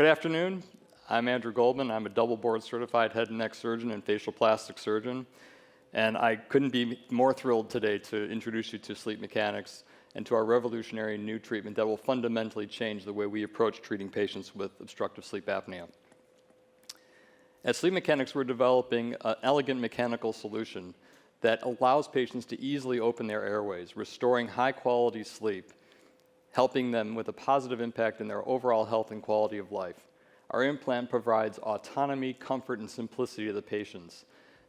Good afternoon. I'm Andrew Goldman. I'm a double board certified head and neck surgeon and facial plastic surgeon. And I couldn't be more thrilled today to introduce you to sleep mechanics and to our revolutionary new treatment that will fundamentally change the way we approach treating patients with obstructive sleep apnea. At Sleep Mechanics, we're developing an elegant mechanical solution that allows patients to easily open their airways, restoring high-quality sleep, helping them with a positive impact in their overall health and quality of life. Our implant provides autonomy, comfort, and simplicity to the patients.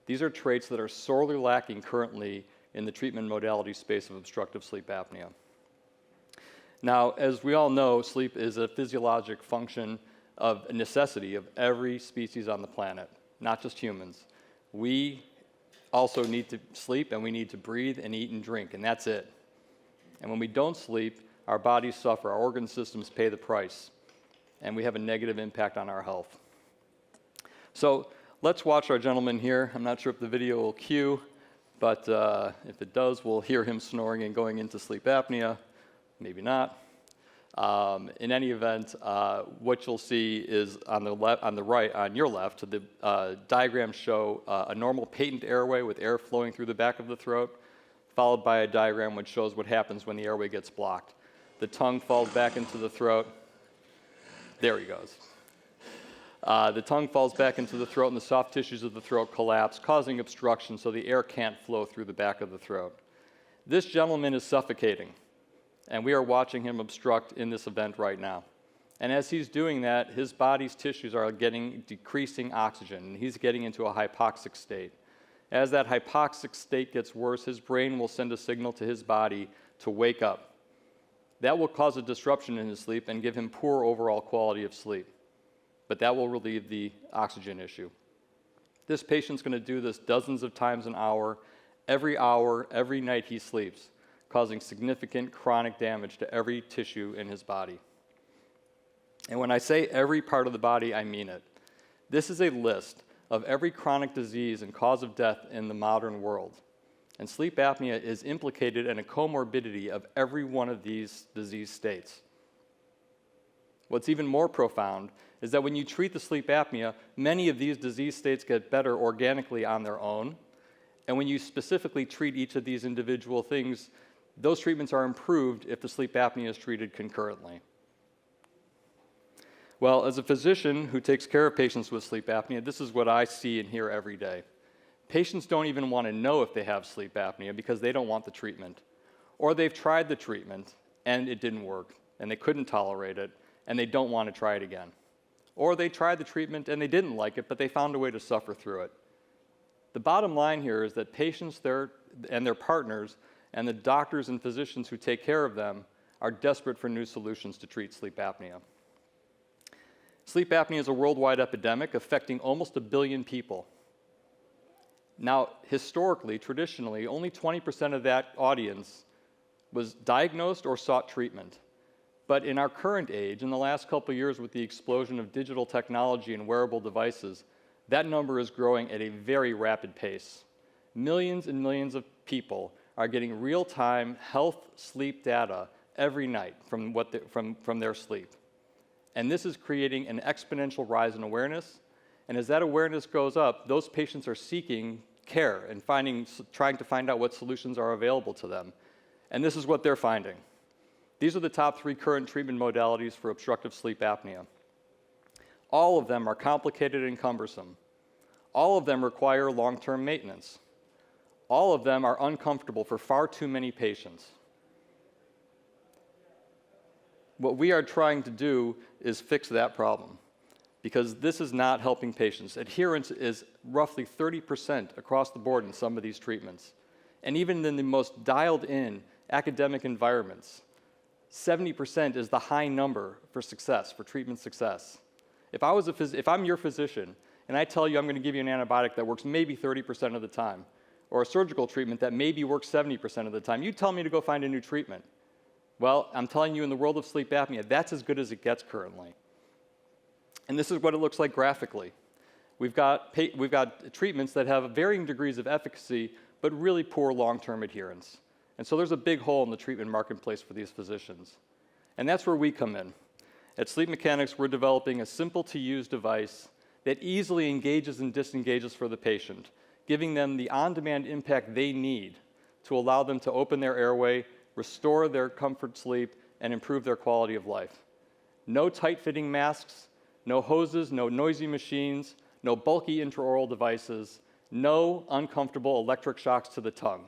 These are traits that are sorely lacking currently in the treatment modality space of obstructive sleep apnea. Now, as we all know, sleep is a physiologic function of a necessity of every species on the planet, not just humans. We also need to sleep, and we need to breathe and eat and drink, and that's it. And when we don't sleep, our bodies suffer, our organ systems pay the price, and we have a negative impact on our health. So let's watch our gentleman here. I'm not sure if the video will cue, but if it does, we'll hear him snoring and going into sleep apnea. Maybe not. In any event, what you'll see is on your left, the diagrams show a normal patent airway with air flowing through the back of the throat, followed by a diagram which shows what happens when the airway gets blocked. The tongue falls back into the throat. There he goes. The tongue falls back into the throat, and the soft tissues of the throat collapse, causing obstruction so the air can't flow through the back of the throat. This gentleman is suffocating, and we are watching him obstruct in this event right now. And as he's doing that, his body's tissues are getting decreasing oxygen, and he's getting into a hypoxic state. As that hypoxic state gets worse, his brain will send a signal to his body to wake up. That will cause a disruption in his sleep and give him poor overall quality of sleep. But that will relieve the oxygen issue. This patient's going to do this dozens of times an hour, every night he sleeps, causing significant chronic damage to every tissue in his body. And when I say every part of the body, I mean it. This is a list of every chronic disease and cause of death in the modern world. And sleep apnea is implicated in a comorbidity of every one of these disease states. What's even more profound is that when you treat the sleep apnea, many of these disease states get better organically on their own. And when you specifically treat each of these individual things, those treatments are improved if the sleep apnea is treated concurrently. Well, as a physician who takes care of patients with sleep apnea, this is what I see and hear every day. Patients don't even want to know if they have sleep apnea because they don't want the treatment. Or they've tried the treatment and it didn't work, and they couldn't tolerate it, and they don't want to try it again. Or they tried the treatment and they didn't like it, but they found a way to suffer through it. The bottom line here is that patients and their partners and the doctors and physicians who take care of them are desperate for new solutions to treat sleep apnea. Sleep apnea is a worldwide epidemic affecting almost 1 billion people. Now, historically, traditionally, only 20% of that audience was diagnosed or sought treatment. But in our current age, in the last couple of years with the explosion of digital technology and wearable devices, that number is growing at a very rapid pace. Millions and millions of people are getting real-time health sleep data every night from their sleep. And this is creating an exponential rise in awareness. And as that awareness goes up, those patients are seeking care and trying to find out what solutions are available to them. And this is what they're finding. These are the top 3 current treatment modalities for obstructive sleep apnea. All of them are complicated and cumbersome. All of them require long-term maintenance. All of them are uncomfortable for far too many patients. What we are trying to do is fix that problem, because this is not helping patients. Adherence is roughly 30% across the board in some of these treatments. And even in the most dialed-in academic environments, 70% is the high number for success, for treatment success. If I'm your physician and I tell you I'm going to give you an antibiotic that works maybe 30% of the time, or a surgical treatment that maybe works 70% of the time, you tell me to go find a new treatment. Well, I'm telling you, in the world of sleep apnea, that's as good as it gets currently. And this is what it looks like graphically. We've got treatments that have varying degrees of efficacy, but really poor long-term adherence. And so there's a big hole in the treatment marketplace for these physicians. And that's where we come in. At Sleep Mechanics, we're developing a simple-to-use device that easily engages and disengages for the patient, giving them the on-demand impact they need to allow them to open their airway, restore their comfort sleep, and improve their quality of life. No tight-fitting masks, no hoses, no noisy machines, no bulky intraoral devices, no uncomfortable electric shocks to the tongue.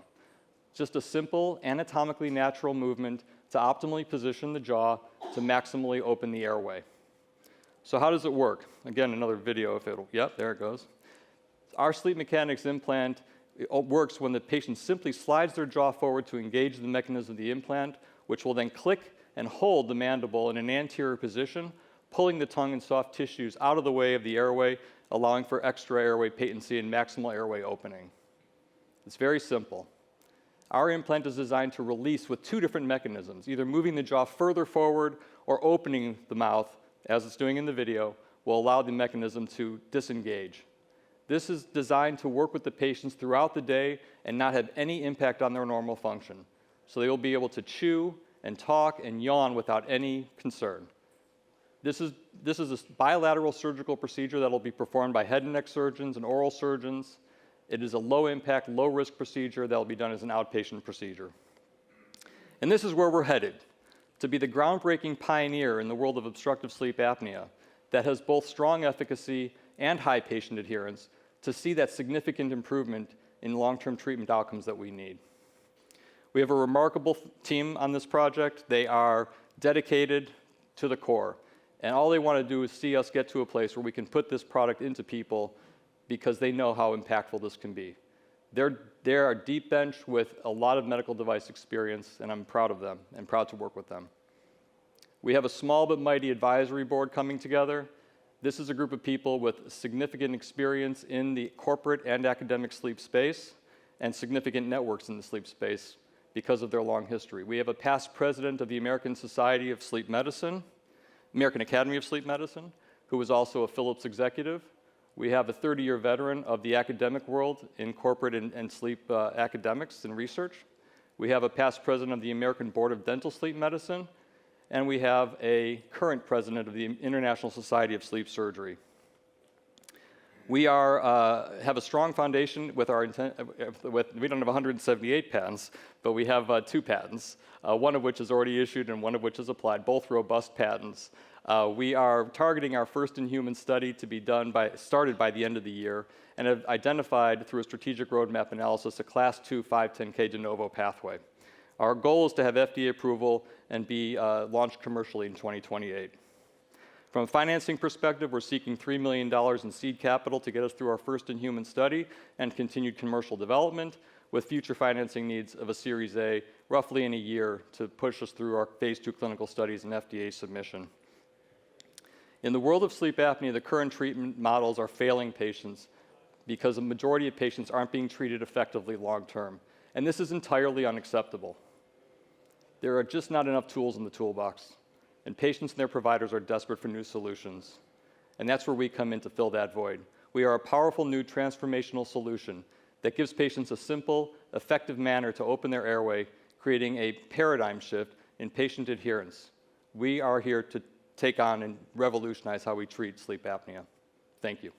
Just a simple, anatomically natural movement to optimally position the jaw to maximally open the airway. So how does it work? Again, another video if it'll, yep, there it goes. Our Sleep Mechanics implant works when the patient simply slides their jaw forward to engage the mechanism of the implant, which will then click and hold the mandible in an anterior position, pulling the tongue and soft tissues out of the way of the airway, allowing for extra airway patency and maximal airway opening. It's very simple. Our implant is designed to release with two different mechanisms, either moving the jaw further forward or opening the mouth, as it's doing in the video, will allow the mechanism to disengage. This is designed to work with the patients throughout the day and not have any impact on their normal function. So they will be able to chew and talk and yawn without any concern. This is a bilateral surgical procedure that will be performed by head and neck surgeons and oral surgeons. It is a low-impact, low-risk procedure that will be done as an outpatient procedure. And this is where we're headed, to be the groundbreaking pioneer in the world of obstructive sleep apnea that has both strong efficacy and high patient adherence to see that significant improvement in long-term treatment outcomes that we need. We have a remarkable team on this project. They are dedicated to the core, and all they want to do is see us get to a place where we can put this product into people because they know how impactful this can be. They're a deep bench with a lot of medical device experience, and I'm proud of them and proud to work with them. We have a small but mighty advisory board coming together. This is a group of people with significant experience in the corporate and academic sleep space and significant networks in the sleep space because of their long history. We have a past president of the American Society of Sleep Medicine, American Academy of Sleep Medicine, who was also a Philips executive. We have a 30-year veteran of the academic world in corporate and sleep academics and research. We have a past president of the American Board of Dental Sleep Medicine, and we have a current president of the International Society of Sleep Surgery. We have a strong foundation with we don't have 178 patents, but we have 2 patents, one of which is already issued and one of which is applied, both robust patents. We are targeting our first in-human study to be started by the end of the year, and have identified through a strategic roadmap analysis a Class 2 510(k) de novo pathway. Our goal is to have FDA approval and be launched commercially in 2028. From a financing perspective, we're seeking $3 million in seed capital to get us through our first in-human study and continued commercial development, with future financing needs of a Series A roughly in a year to push us through our phase 2 clinical studies and FDA submission. In the world of sleep apnea, the current treatment models are failing patients because a majority of patients aren't being treated effectively long-term, and this is entirely unacceptable. There are just not enough tools in the toolbox, and patients and their providers are desperate for new solutions. And that's where we come in to fill that void. We are a powerful new transformational solution that gives patients a simple, effective manner to open their airway, creating a paradigm shift in patient adherence. We are here to take on and revolutionize how we treat sleep apnea. Thank you.